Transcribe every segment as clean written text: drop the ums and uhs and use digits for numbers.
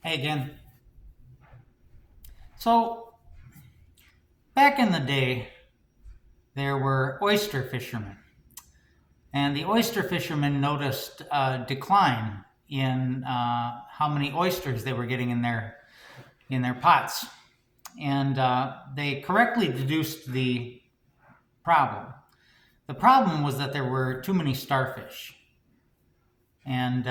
Hey again. So, back in the day, there were oyster fishermen. And the oyster fishermen noticed a decline in how many oysters they were getting in their pots. And they correctly deduced the problem. The problem was that there were too many starfish. And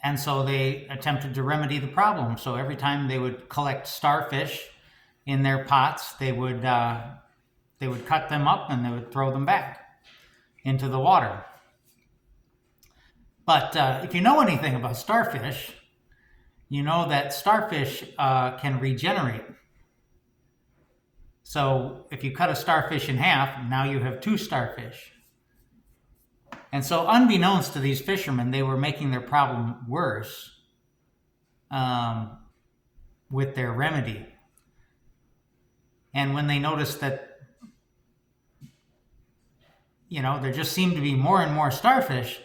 And so they attempted to remedy the problem. So every time they would collect starfish in their pots, they would cut them up and they would throw them back into the water. But if you know anything about starfish, you know that starfish can regenerate. So if you cut a starfish in half, now you have two starfish. And so, unbeknownst to these fishermen, they were making their problem worse with their remedy. And when they noticed that, there just seemed to be more and more starfish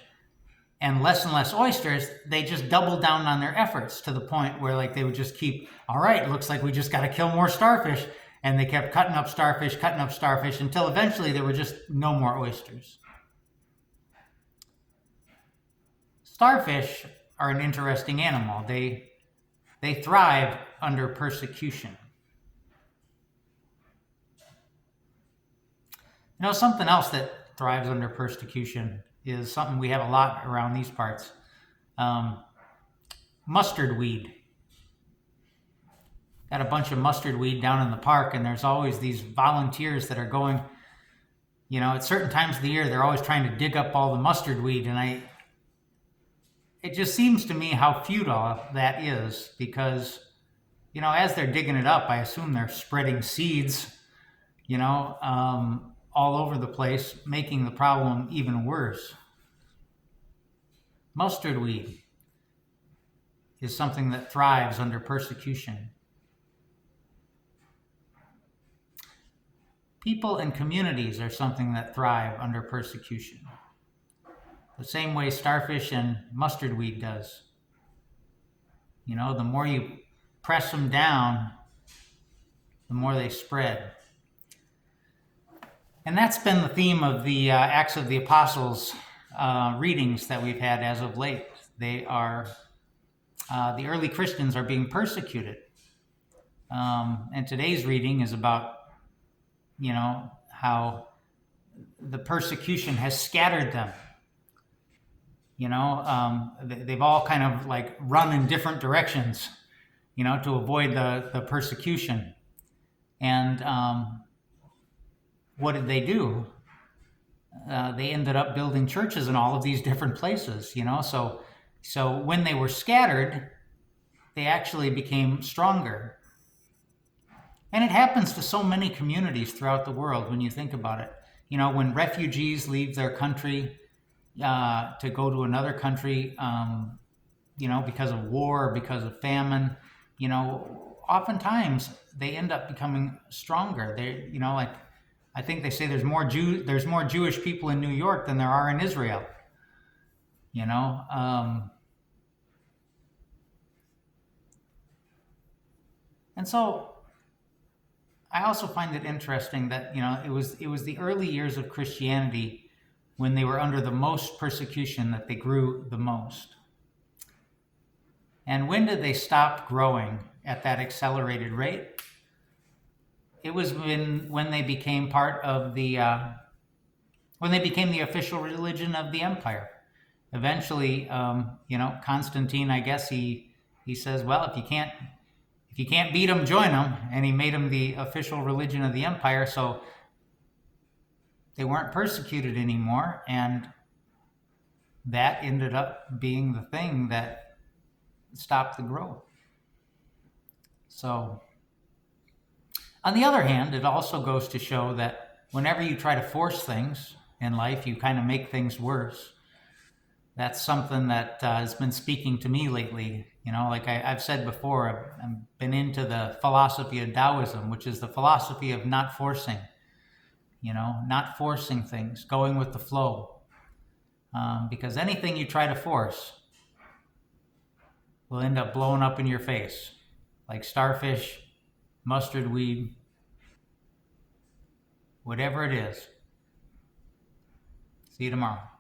and less oysters, they just doubled down on their efforts to the point where, like, they would just keep, all right, it looks like we just got to kill more starfish. And they kept cutting up starfish until eventually there were just no more oysters. Starfish are an interesting animal. They thrive under persecution. Something else that thrives under persecution is something we have a lot around these parts. Mustard weed. Got a bunch of mustard weed down in the park, and there's always these volunteers that are going, at certain times of the year, they're always trying to dig up all the mustard weed, and it just seems to me how futile that is, because, as they're digging it up, I assume they're spreading seeds, all over the place, making the problem even worse. Mustard weed is something that thrives under persecution. People and communities are something that thrive under persecution. The same way starfish and mustard weed does. The more you press them down, the more they spread. And that's been the theme of the Acts of the Apostles readings that we've had as of late. The early Christians are being persecuted. And today's reading is about, how the persecution has scattered them. They've all kind of like run in different directions, to avoid the persecution. And what did they do? They ended up building churches in all of these different places, So when they were scattered, they actually became stronger. And it happens to so many communities throughout the world when you think about it. When refugees leave their country to go to another country, because of war or because of famine, oftentimes they end up becoming stronger. They, I think they say there's more Jewish people in New York than there are in Israel. And so I also find it interesting that it was the early years of Christianity when they were under the most persecution that they grew the most. And when did they stop growing at that accelerated rate? It was when they became part of when they became the official religion of the empire. Eventually, Constantine, I guess he says, well, if you can't beat them, join them, and he made them the official religion of the empire. So they weren't persecuted anymore, and that ended up being the thing that stopped the growth. So, on the other hand, it also goes to show that whenever you try to force things in life, you kind of make things worse. That's something that has been speaking to me lately. Like I've said before, I've been into the philosophy of Taoism, which is the philosophy of not forcing. Not forcing things, going with the flow. Because anything you try to force will end up blowing up in your face, like starfish, mustard weed, whatever it is. See you tomorrow.